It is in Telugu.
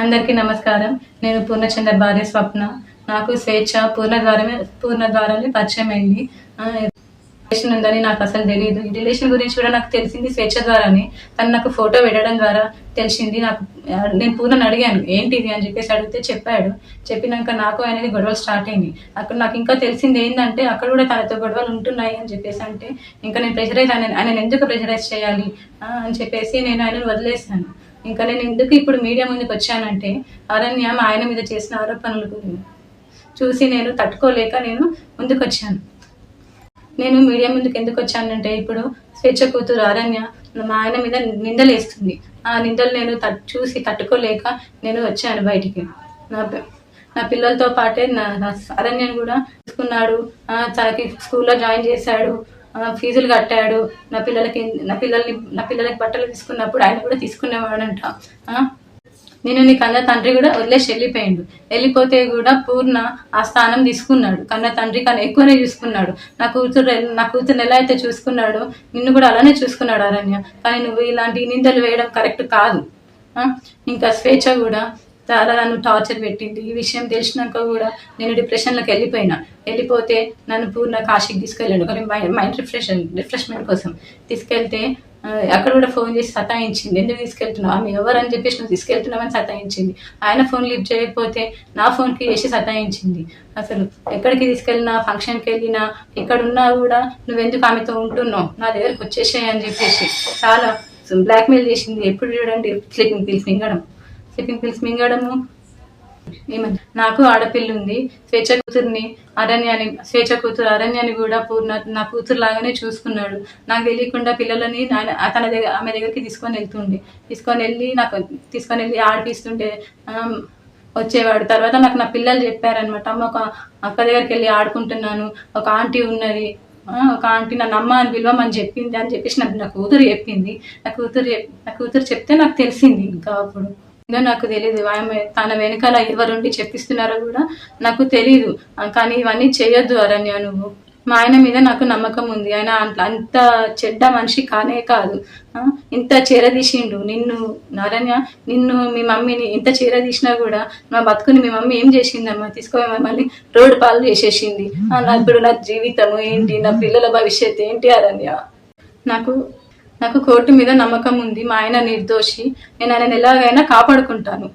అందరికీ నమస్కారం. నేను పూర్ణచంద్ర భార్య స్వప్న. నాకు స్వేచ్ఛ పూర్ణ ద్వారానే పరిచయం అయింది. రిలేషన్ ఉందని నాకు అసలు తెలియదు. ఈ రిలేషన్ గురించి కూడా నాకు తెలిసింది స్వేచ్ఛ ద్వారానే. తను నాకు ఫోటో పెట్టడం ద్వారా తెలిసింది. నేను పూర్ణని అడిగాను ఏంటిది అని చెప్పేసి అడిగితే చెప్పాడు. చెప్పినాక నాకు అనేది గొడవలు స్టార్ట్ అయింది. అక్కడ నాకు ఇంకా తెలిసింది ఏంటంటే అక్కడ కూడా తనతో గొడవలు ఉంటున్నాయి అని చెప్పేసి అంటే ఇంకా నేను ఆయన ఎందుకు ప్రెషరైజ్ చేయాలి అని చెప్పేసి నేను ఆయనను వదిలేశాను. ఇంకా నేను ఎందుకు ఇప్పుడు మీడియా ముందుకు వచ్చానంటే అరణ్య ఆయన మీద చేసిన ఆరోపణలు చూసి నేను తట్టుకోలేక నేను ముందుకు వచ్చాను. నేను మీడియా ముందుకు ఎందుకు వచ్చానంటే ఇప్పుడు స్వేచ్ఛ కూతురు అరణ్య మా ఆయన మీద నిందలు వేస్తుంది. ఆ నిందలు నేను చూసి తట్టుకోలేక నేను వచ్చాను బయటికి. నా పిల్లలతో పాటే నా అరణ్యను కూడా తీసుకున్నాడు. తనకి స్కూల్లో జాయిన్ చేశాడు, ఫీజులు కట్టాడు. నా పిల్లలకి బట్టలు తీసుకున్నప్పుడు ఆయన కూడా తీసుకునేవాడంట. నేను నీ కన్న తండ్రి కూడా వదిలేసి వెళ్ళిపోయిండు. వెళ్ళిపోతే కూడా పూర్ణ ఆ స్థానం తీసుకున్నాడు. కన్న తండ్రి కన్నా ఎక్కువనే చూసుకున్నాడు. నా కూతురు ఎలా అయితే చూసుకున్నాడో నిన్ను కూడా అలానే చూసుకున్నాడు అరణ్య. కానీ నువ్వు ఇలాంటి నిందలు వేయడం కరెక్ట్ కాదు. ఇంకా స్వేచ్ఛ కూడా చాలా నన్ను టార్చర్ పెట్టింది. ఈ విషయం తెలిసినాక కూడా నేను డిప్రెషన్లోకి వెళ్ళిపోతే నన్ను పూర్ణ కాశీకి తీసుకెళ్ళాడు. కానీ మైండ్ రిఫ్రెష్మెంట్ కోసం తీసుకెళ్తే అక్కడ కూడా ఫోన్ చేసి సతాయించింది. ఎందుకు తీసుకెళ్తున్నావు, ఆమె ఎవరని చెప్పేసి నువ్వు తీసుకెళ్తున్నావని సతాయించింది. ఆయన ఫోన్ లిఫ్ట్ చేయకపోతే నా ఫోన్కి చేసి సతాయించింది. అసలు ఎక్కడికి తీసుకెళ్ళినా, ఫంక్షన్కి వెళ్ళినా, ఎక్కడున్నా కూడా నువ్వెందుకు ఆమెతో ఉంటున్నావు, నా దగ్గరకు వచ్చేసాయి అని చెప్పేసి చాలా బ్లాక్మెయిల్ చేసింది. ఎప్పుడు చూడండి స్లీపింగ్ పిల్స్ మింగడము. నాకు ఆడపిల్ల ఉంది. స్వేచ్ఛ కూతురు అరణ్యాన్ని కూడా పూర్ణ నా కూతురు లాగానే చూసుకున్నాడు. నాకు తెలియకుండా పిల్లలని ఆమె దగ్గరికి తీసుకొని వెళ్ళి ఆడిపిస్తుంటే వచ్చేవాడు. తర్వాత నాకు నా పిల్లలు చెప్పారనమాట, అమ్మ ఒక అక్క దగ్గరికి వెళ్ళి ఆడుకుంటున్నాను, ఒక ఆంటీ ఉన్నది, ఒక ఆంటీ నన్ను అమ్మ అని పిలవమని చెప్పింది అని చెప్పేసి నా కూతురు చెప్పింది. నా కూతురు చెప్తే నాకు తెలిసింది. ఇంకా అప్పుడు నాకు తెలియదు తన వెనకాల ఎవరుండి చెప్పిస్తున్నారో కూడా నాకు తెలీదు. కానీ ఇవన్నీ చేయొద్దు అరణ్య నువ్వు. మా ఆయన మీద నాకు నమ్మకం ఉంది. ఆయన అంత చెడ్డ మనిషి కానే కాదు. ఇంత చేరదీసిండు అరణ్య. మీ మమ్మీని ఇంత చేరదీసినా కూడా మా బతుకుని మీ మమ్మీ ఏం చేసిందమ్మా, మళ్ళీ రోడ్డు పాలు చేసేసింది. ఇప్పుడు నా జీవితము ఏంటి, నా పిల్లల భవిష్యత్తు ఏంటి అరణ్య. నాకు కోర్టు మీద నమ్మకం ఉంది. మా ఆయన నిర్దోషి. నేను ఆయన ఎలాగైనా కాపాడుకుంటాను.